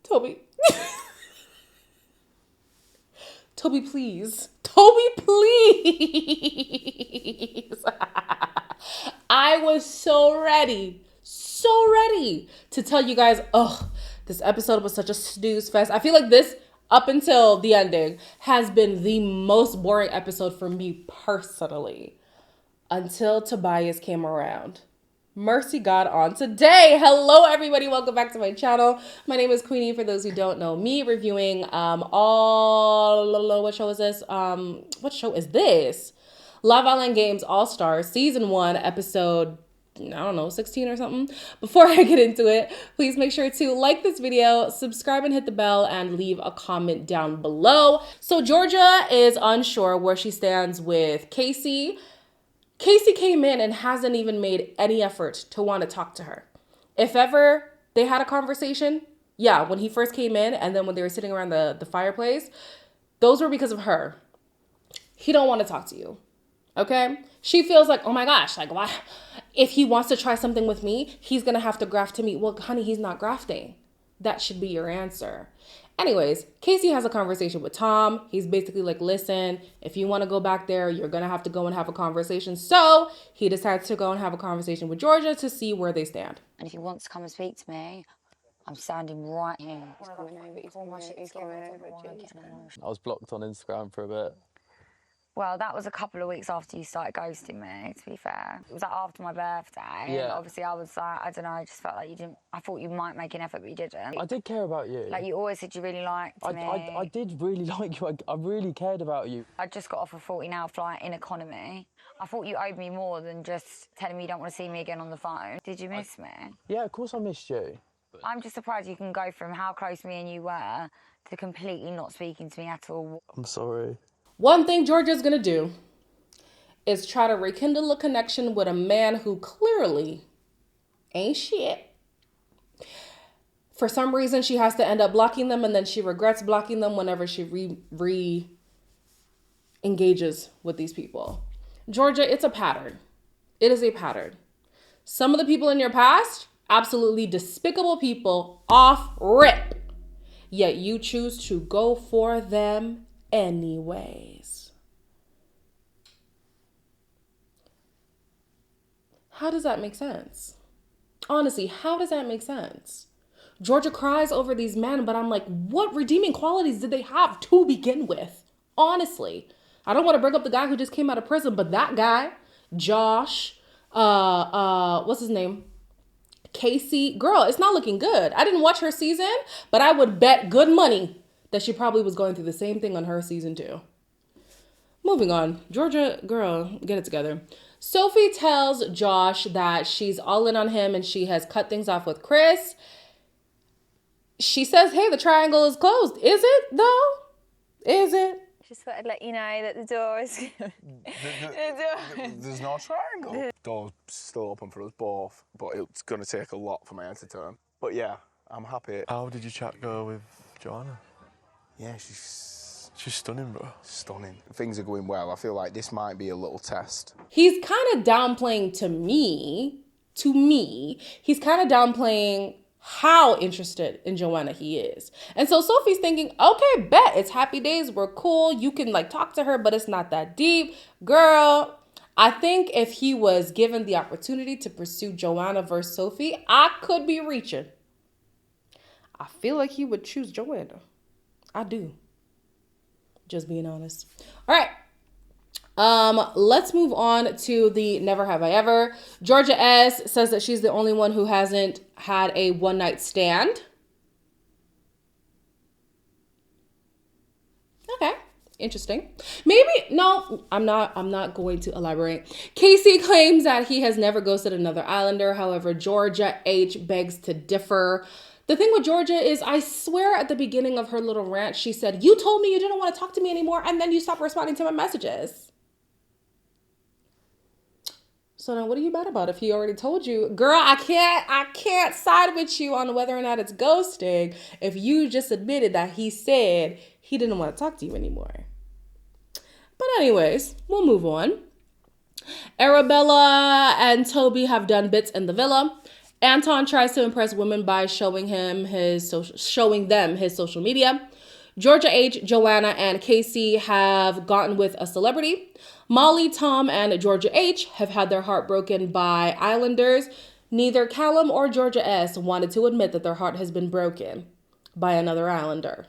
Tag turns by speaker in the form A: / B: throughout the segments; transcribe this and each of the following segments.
A: Toby. Toby, please. Toby, please. I was so ready to tell you guys, oh, this episode was such a snooze fest. I feel like this, up until the ending, has been the most boring episode for me personally. Until Tobias came around. Mercy God on today. Hello, everybody. Welcome back to my channel. My name is Queenie. For those who don't know me, reviewing what show is this? What show is this? Love Island Games All-Stars Season 1, episode, I don't know, 16 or something. Before I get into it, please make sure to like this video, subscribe and hit the bell, and leave a comment down below. So Georgia is unsure where she stands with Casey. Casey came in and hasn't even made any effort to want to talk to her. If ever they had a conversation, yeah, when he first came in and then when they were sitting around the fireplace, those were because of her. He don't want to talk to you, okay? She feels like, oh my gosh, like why? If he wants to try something with me, he's going to have to graft to me. Well, honey, he's not grafting. That should be your answer. Anyways, Casey has a conversation with Tom. He's basically like, listen, if you want to go back there, you're going to have to go and have a conversation. So he decides to go and have a conversation with Georgia to see where they stand.
B: And if he wants to come and speak to me, I'm standing right here.
C: I was blocked on Instagram for a bit.
B: Well, that was a couple of weeks after you started ghosting me, to be fair. It was like after my birthday.
C: Yeah.
B: And obviously, I was like, I don't know, I just felt like you didn't. I thought you might make an effort, but you didn't.
C: I did care about you.
B: Like, you always said you really liked me.
C: I did really like you. I really cared about you.
B: I just got off a 40-hour flight in economy. I thought you owed me more than just telling me you don't want to see me again on the phone. Did you miss me?
C: Yeah, of course I missed you.
B: I'm just surprised you can go from how close me and you were to completely not speaking to me at all.
C: I'm sorry.
A: One thing Georgia's going to do is try to rekindle a connection with a man who clearly ain't shit. For some reason, she has to end up blocking them, and then she regrets blocking them whenever she re-engages with these people. Georgia, it's a pattern. It is a pattern. Some of the people in your past, absolutely despicable people, off rip. Yet you choose to go for them anyways. How does that make sense? Honestly, how does that make sense? Georgia cries over these men, but I'm like, what redeeming qualities did they have to begin with? Honestly, I don't want to bring up the guy who just came out of prison, but that guy, Josh, what's his name? Casey, girl, it's not looking good. I didn't watch her season, but I would bet good money that she probably was going through the same thing on her season too. Moving on. Georgia, girl, get it together. Sophie tells Josh that she's all in on him and she has cut things off with Chris. She says, hey, the triangle is closed. Is it, though? Is it?
D: Just thought I'd let you know that the door is...
E: There's no triangle. The door's still open for us both, but it's going to take a lot for my head to turn. But yeah, I'm happy.
F: How did your chat go with Joanna?
E: Yeah, she's
F: stunning, bro.
E: stunning. Things are going well. I feel like this might be a little test.
A: He's kind of downplaying to me, he's kind of downplaying how interested in Joanna he is. And so Sophie's thinking, okay, bet, it's happy days, we're cool, you can like talk to her, but it's not that deep. Girl, I think if he was given the opportunity to pursue Joanna versus Sophie, I could be reaching. I feel like he would choose Joanna. I do. Just being honest. All right. Let's move on to the Never Have I Ever. Georgia S says that she's the only one who hasn't had a one-night stand. Okay, interesting. Maybe, no, I'm not going to elaborate. Casey claims that he has never ghosted another Islander. However, Georgia H begs to differ. The thing with Georgia is, I swear at the beginning of her little rant, she said, you told me you didn't want to talk to me anymore, and then you stopped responding to my messages. So now what are you mad about if he already told you? Girl, I can't side with you on whether or not it's ghosting if you just admitted that he said he didn't want to talk to you anymore. But anyways, we'll move on. Arabella and Toby have done bits in the villa. Anton tries to impress women by showing them his social media. Georgia H, Joanna, and Casey have gotten with a celebrity. Molly, Tom, and Georgia H have had their heart broken by Islanders. Neither Callum or Georgia S wanted to admit that their heart has been broken by another Islander.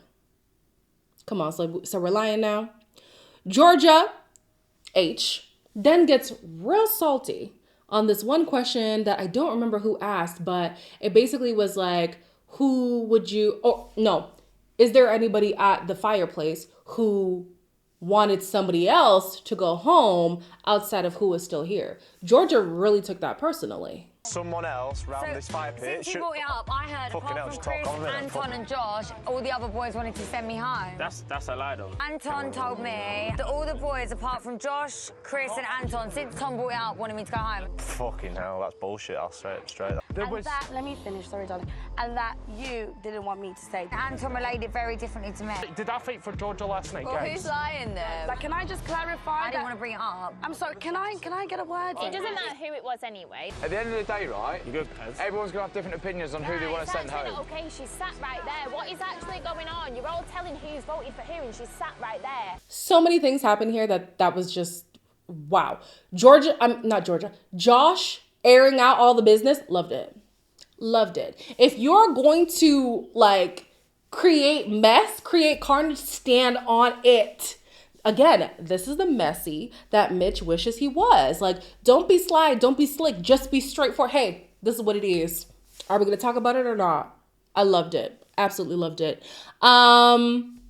A: Come on, so we're lying now. Georgia H then gets real salty on this one question that I don't remember who asked, but it basically was like, is there anybody at the fireplace who wanted somebody else to go home outside of who was still here? Georgia really took that personally.
G: Someone else round this fire pit.
B: Since you brought it up, I heard apart from Chris, Anton and Josh, all the other boys wanted to send me home.
G: That's a lie though.
B: Anton told me that all the boys apart from Josh, Chris and Anton, since Tom brought it up, wanted me to go home.
G: Fucking hell, that's bullshit. I'll say it straight.
H: Let me finish, sorry darling. And that you didn't want me to say.
B: Anton relayed it very differently to me.
G: Did I think for Georgia last night,
D: Well,
G: guys?
D: who's lying then?
H: Like, can I just clarify?
B: I didn't want to bring it up.
H: I'm sorry, can I get a word in?
I: It doesn't matter who it was anyway.
J: At the end of the day, right,
G: You good, Pez?
J: everyone's going to have different opinions on who they want to send
I: That's
J: home.
I: not okay, she sat right there. What is actually going on? You're all telling who's voted for who and she sat right there.
A: So many things happened here that was just, wow. Josh airing out all the business, loved it. Loved it. If you're going to create mess, create carnage, stand on it. Again, this is the messy that Mitch wishes he was. Don't be sly, don't be slick, just be straightforward. Hey, this is what it is. Are we going to talk about it or not? I loved it. Absolutely loved it. Anton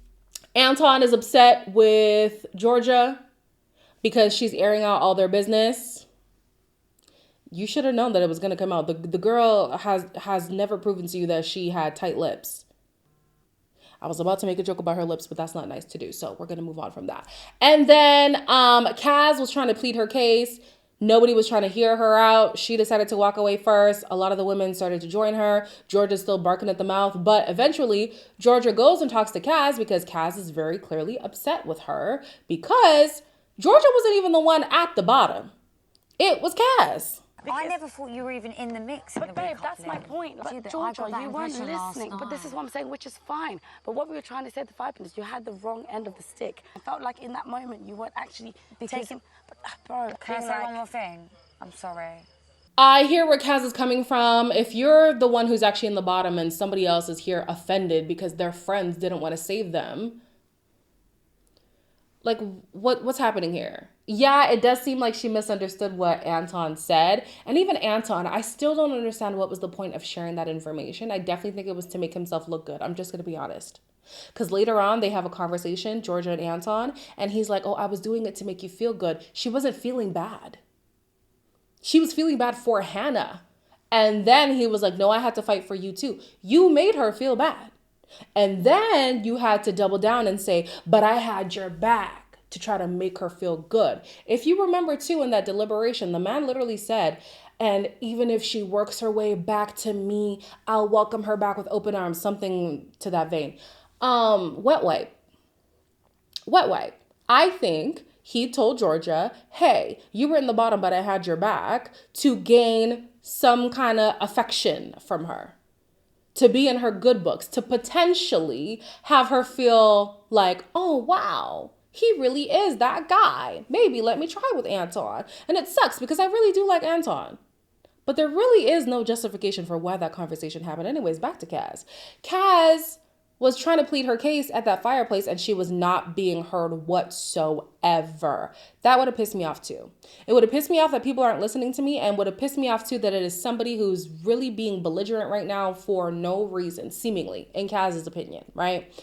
A: is upset with Georgia because she's airing out all their business. You should have known that it was going to come out. The girl has never proven to you that she had tight lips. I was about to make a joke about her lips, but that's not nice to do. So we're going to move on from that. And then Kaz was trying to plead her case. Nobody was trying to hear her out. She decided to walk away first. A lot of the women started to join her. Georgia's still barking at the mouth. But eventually, Georgia goes and talks to Kaz because Kaz is very clearly upset with her because Georgia wasn't even the one at the bottom. It was Kaz.
B: I never thought you were even in the mix.
H: But babe, that's my point. But Georgia, you weren't listening. But this is what I'm saying, which is fine. But what we were trying to say at the 5 minutes, you had the wrong end of the stick. I felt like in that moment you weren't actually taking. But, bro,
B: Can I say one more thing? I'm sorry.
A: I hear where Kaz is coming from. If you're the one who's actually in the bottom and somebody else is here offended because their friends didn't want to save them, what's happening here? Yeah, it does seem like she misunderstood what Anton said. And even Anton, I still don't understand what was the point of sharing that information. I definitely think it was to make himself look good. I'm just going to be honest. Because later on, they have a conversation, Georgia and Anton, and he's like, oh, I was doing it to make you feel good. She wasn't feeling bad. She was feeling bad for Hannah. And then he was like, no, I had to fight for you too. You made her feel bad. And then you had to double down and say, but I had your back, to try to make her feel good. If you remember too, in that deliberation, the man literally said, and even if she works her way back to me, I'll welcome her back with open arms, something to that vein. Wet wipe. I think he told Georgia, hey, you were in the bottom, but I had your back, to gain some kind of affection from her, to be in her good books, to potentially have her feel like, oh, wow, he really is that guy. Maybe let me try with Anton. And it sucks because I really do like Anton. But there really is no justification for why that conversation happened. Anyways, back to Kaz. Kaz was trying to plead her case at that fireplace and she was not being heard whatsoever. That would have pissed me off too. It would have pissed me off that people aren't listening to me, and would have pissed me off too that it is somebody who's really being belligerent right now for no reason, seemingly, in Kaz's opinion, right?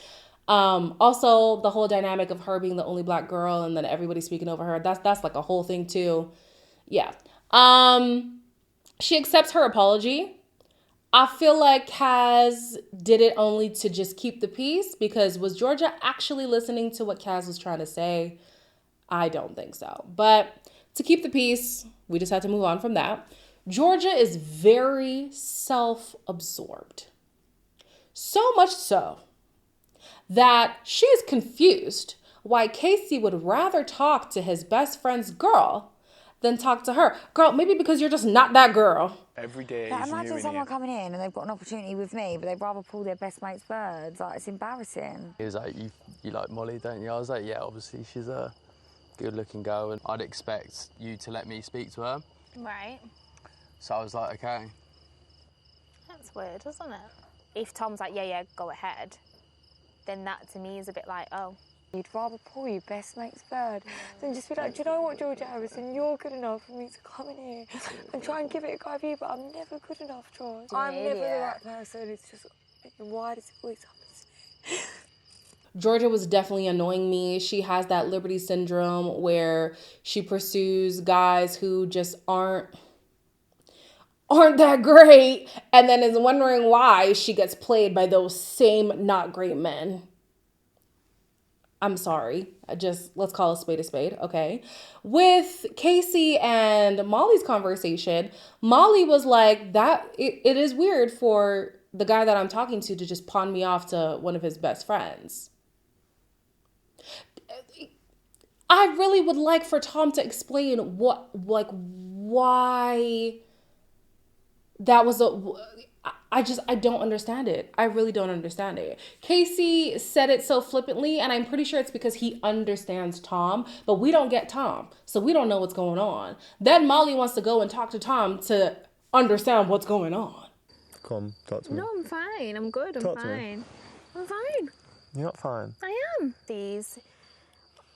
A: Also, the whole dynamic of her being the only black girl and then everybody speaking over her, that's like a whole thing too. Yeah. She accepts her apology. I feel like Kaz did it only to just keep the peace, because was Georgia actually listening to what Kaz was trying to say? I don't think so. But to keep the peace, we just had to move on from that. Georgia is very self-absorbed. So much so that she is confused why Casey would rather talk to his best friend's girl than talk to her. Girl, maybe because you're just not that girl.
E: Every day
B: Like,
E: is new
B: imagine
E: in
B: someone
E: here.
B: coming in and they've got an opportunity with me, but they'd rather pull their best mate's birds. Like, it's embarrassing.
C: He was like, you like Molly, don't you? I was like, yeah, obviously she's a good-looking girl, and I'd expect you to let me speak to her.
I: Right.
C: So I was like, okay.
I: That's weird, isn't it? If Tom's like, yeah, go ahead, then that to me is a bit like, oh.
B: You'd rather pull your best mate's bird than just be like, do you know what, George Harrison, you're good enough for me to come in here and try and give it a go for you, but I'm never good enough, George. I'm never the right person. It's just, why does it always happen to me?
A: Georgia was definitely annoying me. She has that Liberty syndrome where she pursues guys who just aren't that great, and then is wondering why she gets played by those same not great men. I'm sorry. Let's call a spade, okay? With Casey and Molly's conversation, Molly was like, it is weird for the guy that I'm talking to just pawn me off to one of his best friends. I really would like for Tom to explain why that was I don't understand it. I really don't understand it. Casey said it so flippantly, and I'm pretty sure it's because he understands Tom, but we don't get Tom, so we don't know what's going on. Then Molly wants to go and talk to Tom to understand what's going on.
F: Come, talk to me.
I: No, I'm fine. I'm good. I'm fine. I'm fine.
F: You're not fine.
I: I am. These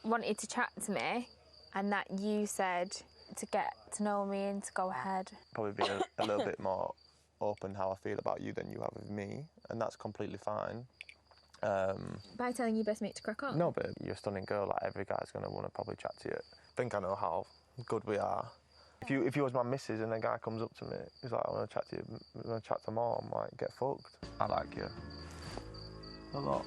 I: wanted to chat to me, and that you said to get to know me and to go ahead.
G: Probably be a little bit more open how I feel about you than you have with me, and that's completely fine.
I: By telling your best mate to crack on?
G: No, but you're a stunning girl, like every guy's going to want to probably chat to you. I think I know how good we are. If you was my missus and a guy comes up to me, he's like, I want to chat to you, I want to chat to Mom, I'm like, get fucked. I like you. A lot.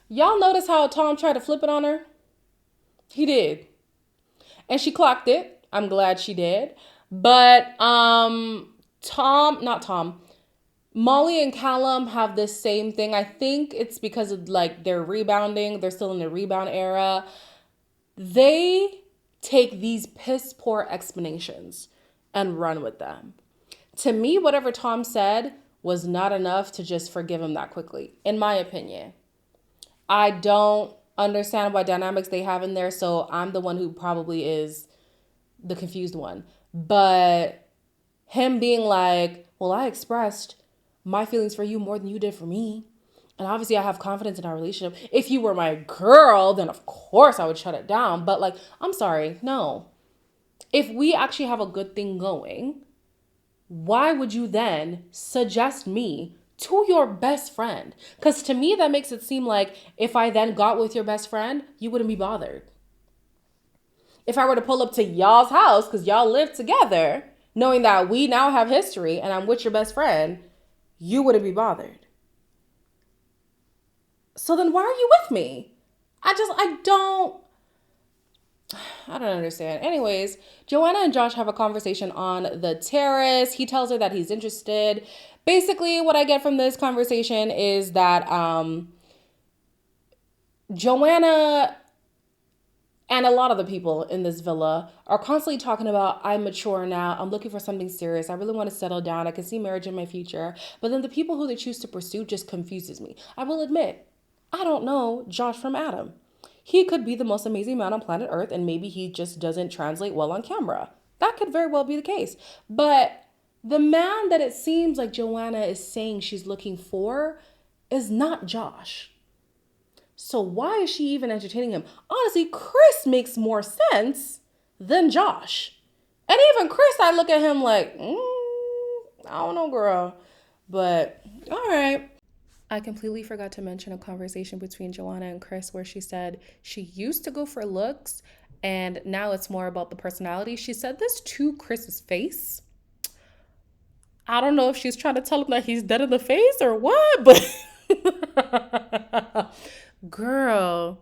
A: Y'all notice how Tom tried to flip it on her? He did. And she clocked it. I'm glad she did. But Molly and Callum have this same thing. I think it's because of like they're rebounding. They're still in the rebound era. They take these piss poor explanations and run with them. To me, whatever Tom said was not enough to just forgive him that quickly, in my opinion. I don't understand what dynamics they have in there, so I'm the one who probably is the confused one. But him being like, well, I expressed my feelings for you more than you did for me. And obviously I have confidence in our relationship. If you were my girl, then of course I would shut it down. But like, I'm sorry, no. If we actually have a good thing going, why would you then suggest me to your best friend? Because to me, that makes it seem like if I then got with your best friend, you wouldn't be bothered. If I were to pull up to y'all's house, because y'all live together, knowing that we now have history and I'm with your best friend, you wouldn't be bothered. So then why are you with me? I don't understand. Anyways, Joanna and Josh have a conversation on the terrace. He tells her that he's interested. Basically, what I get from this conversation is that Joanna and a lot of the people in this villa are constantly talking about, I'm mature now. I'm looking for something serious. I really want to settle down. I can see marriage in my future. But then the people who they choose to pursue just confuses me. I will admit, I don't know Josh from Adam. He could be the most amazing man on planet Earth, and maybe he just doesn't translate well on camera. That could very well be the case. But the man that it seems like Joanna is saying she's looking for is not Josh. So why is she even entertaining him? Honestly, Chris makes more sense than Josh. And even Chris, I look at him like, I don't know, girl. But all right. I completely forgot to mention a conversation between Joanna and Chris where she said she used to go for looks and now it's more about the personality. She said this to Chris's face. I don't know if she's trying to tell him that he's dead in the face or what, but girl.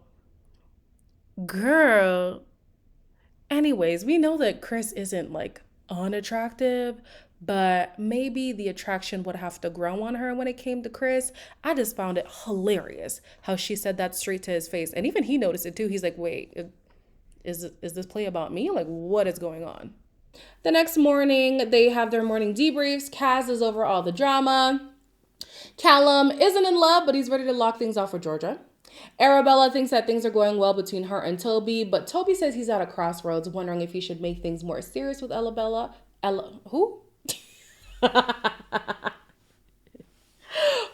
A: Anyways, we know that Chris isn't like unattractive, but maybe the attraction would have to grow on her when it came to Chris. I just found it hilarious how she said that straight to his face. And even he noticed it too. He's like, wait, is this play about me? Like, what is going on? The next morning, they have their morning debriefs. Kaz is over all the drama. Callum isn't in love, but he's ready to lock things off with Georgia. Arabella thinks that things are going well between her and Toby, but Toby says he's at a crossroads, wondering if he should make things more serious with who?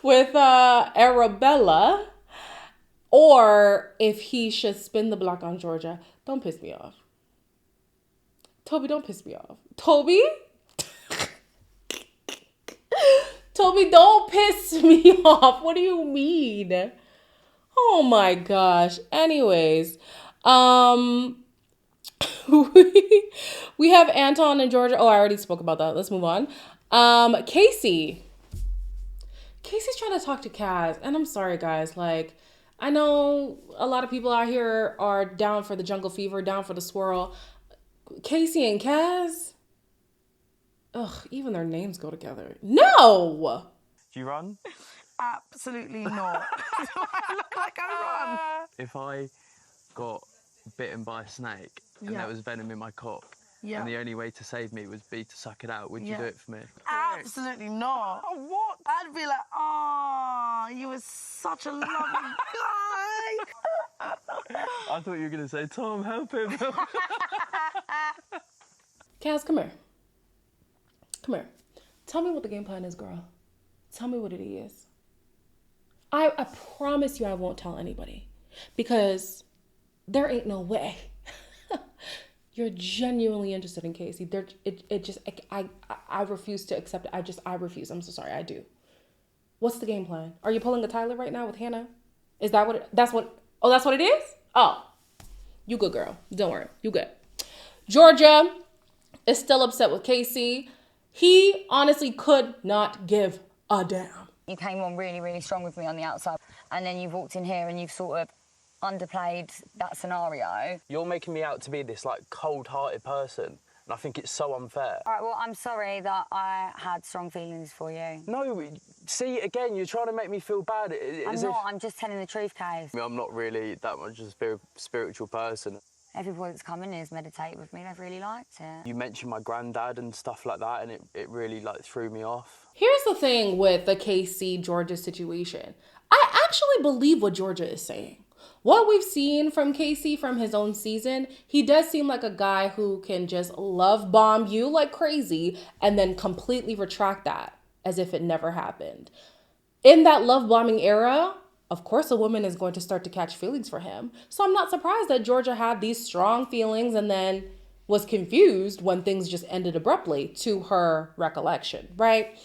A: With Arabella, or if he should spin the block on Georgia. Don't piss me off. Toby, don't piss me off. Toby? Toby, don't piss me off. What do you mean? Oh my gosh. Anyways, we have Anton and Georgia. Oh, I already spoke about that. Let's move on. Casey's trying to talk to Kaz, and I'm sorry, guys. Like, I know a lot of people out here are down for the jungle fever, down for the swirl. Casey and Kaz, ugh, even their names go together. No!
C: Do you run?
H: Absolutely not. Do I look like I run?
C: If I got bitten by a snake and there was venom in my cock, and the only way to save me would be to suck it out, would you do it for me?
H: Absolutely not. Oh, what? I'd be like, oh, you were such a lovely guy.
C: I thought you were going to say, Tom, help him.
A: Kaz, come here. Come here. Tell me what the game plan is, girl. Tell me what it is. I promise you I won't tell anybody, because there ain't no way. You're genuinely interested in Casey. I refuse to accept it. I refuse. I'm so sorry. I do. What's the game plan? Are you pulling a Tyler right now with Hannah? Is that what that's what it is? Oh, you good, girl. Don't worry. You good. Georgia is still upset with Casey. He honestly could not give a damn.
B: You came on really, really strong with me on the outside, and then you've walked in here and you've sort of underplayed that scenario.
C: You're making me out to be this, like, cold-hearted person, and I think it's so unfair.
B: All right, well, I'm sorry that I had strong feelings for you.
C: No, see, again, you're trying to make me feel bad.
B: I'm just telling the truth, Kaz.
C: I'm not really that much of a spiritual person.
B: Everybody that's come in here has meditated with me. They've really liked it.
C: You mentioned my granddad and stuff like that, and it really, like, threw me off.
A: Here's the thing with the Casey-Georgia situation. I actually believe what Georgia is saying. What we've seen from Casey from his own season, he does seem like a guy who can just love bomb you like crazy and then completely retract that as if it never happened. In that love bombing era, of course a woman is going to start to catch feelings for him. So I'm not surprised that Georgia had these strong feelings and then was confused when things just ended abruptly, to her recollection, right?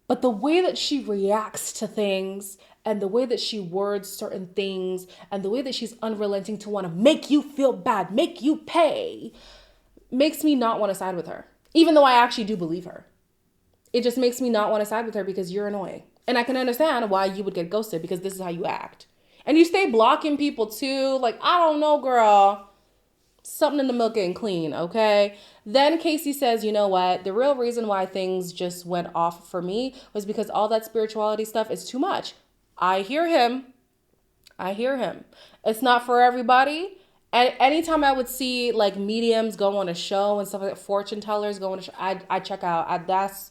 A: But the way that she reacts to things and the way that she words certain things and the way that she's unrelenting to want to make you feel bad, make you pay, makes me not want to side with her. Even though I actually do believe her. It just makes me not want to side with her because you're annoying. And I can understand why you would get ghosted, because this is how you act. And you stay blocking people too. Like, I don't know, girl. Something in the milk ain't clean, okay? Then Casey says, you know what? The real reason why things just went off for me was because all that spirituality stuff is too much. I hear him. It's not for everybody. And anytime I would see like mediums go on a show and stuff like that, fortune tellers go on a show, I check out. That's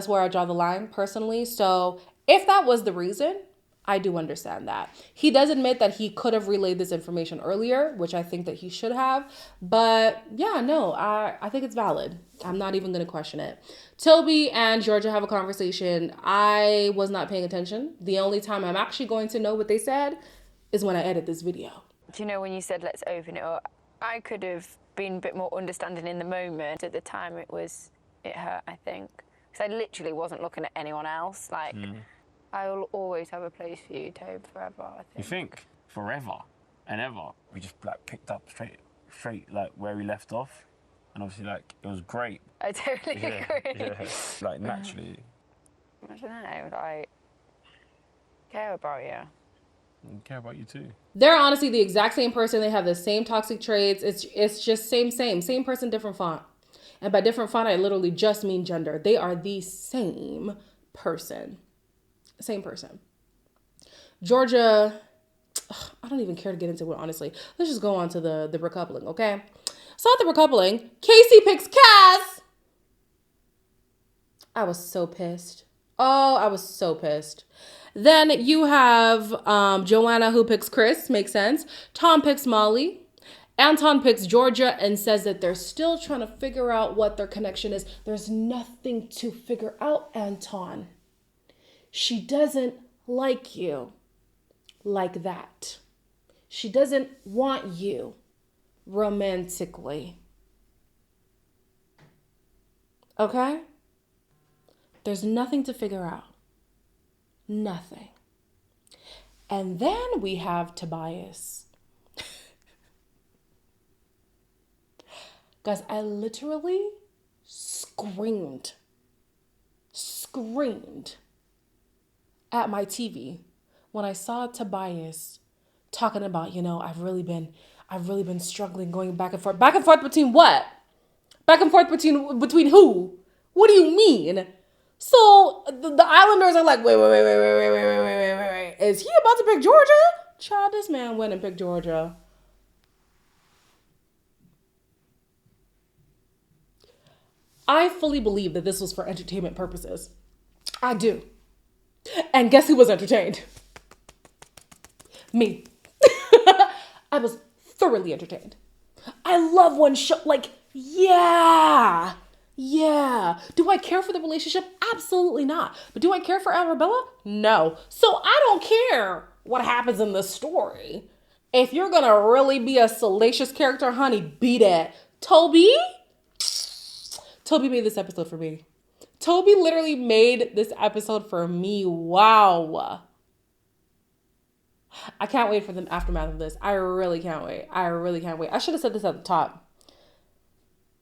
A: where I draw the line personally. So if that was the reason, I do understand that. He does admit that he could have relayed this information earlier, which I think that he should have. But yeah, no, I think it's valid. I'm not even going to question it. Toby and Georgia have a conversation. I was not paying attention. The only time I'm actually going to know what they said is when I edit this video.
D: Do you know when you said, let's open it up? I could have been a bit more understanding in the moment. At the time, it hurt, I think. Because I literally wasn't looking at anyone else. Like, I will always have a place for you, Tobe, forever, I think.
K: You think? Forever and ever? We just, like, picked up straight, like, where we left off. And obviously, like, it was great.
D: I totally agree.
K: Yeah, like, naturally.
D: I don't know, like, care about you.
K: And care about you too.
A: They're honestly the exact same person. They have the same toxic traits. It's just same person, different font. And by different font, I literally just mean gender. They are the same person. Same person. Georgia, I don't even care to get into it, honestly. Let's just go on to the recoupling, okay? So at the recoupling, Casey picks Cass. I was so pissed. Oh, I was so pissed. Then you have Joanna who picks Chris. Makes sense. Tom picks Molly. Anton picks Georgia and says that they're still trying to figure out what their connection is. There's nothing to figure out, Anton. She doesn't like you like that. She doesn't want you romantically. Okay? There's nothing to figure out. Nothing. And then we have Tobias. Guys, I literally screamed at my TV when I saw Tobias talking about, I've really been struggling, going back and forth. Back and forth between what? Back and forth between who? What do you mean? So the Islanders are like, wait. Is he about to pick Georgia? Child, this man went and picked Georgia. I fully believe that this was for entertainment purposes. I do. And guess who was entertained? Me. I was thoroughly entertained. I love one show. Like, yeah. Do I care for the relationship? Absolutely not. But do I care for Arabella? No. So I don't care what happens in the story. If you're going to really be a salacious character, honey, be that. Toby made this episode for me. Toby literally made this episode for me. Wow. I can't wait for the aftermath of this. I really can't wait. I should have said this at the top.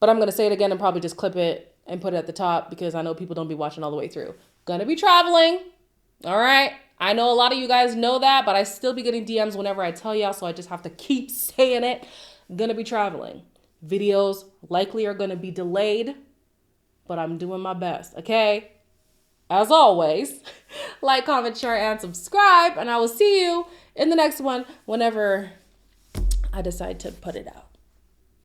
A: But I'm going to say it again and probably just clip it and put it at the top because I know people don't be watching all the way through. Gonna be traveling. All right. I know a lot of you guys know that, but I still be getting DMs whenever I tell y'all, so I just have to keep saying it. Gonna be traveling. Videos likely are going to be delayed, but I'm doing my best, okay? As always, like, comment, share, and subscribe, and I will see you in the next one whenever I decide to put it out.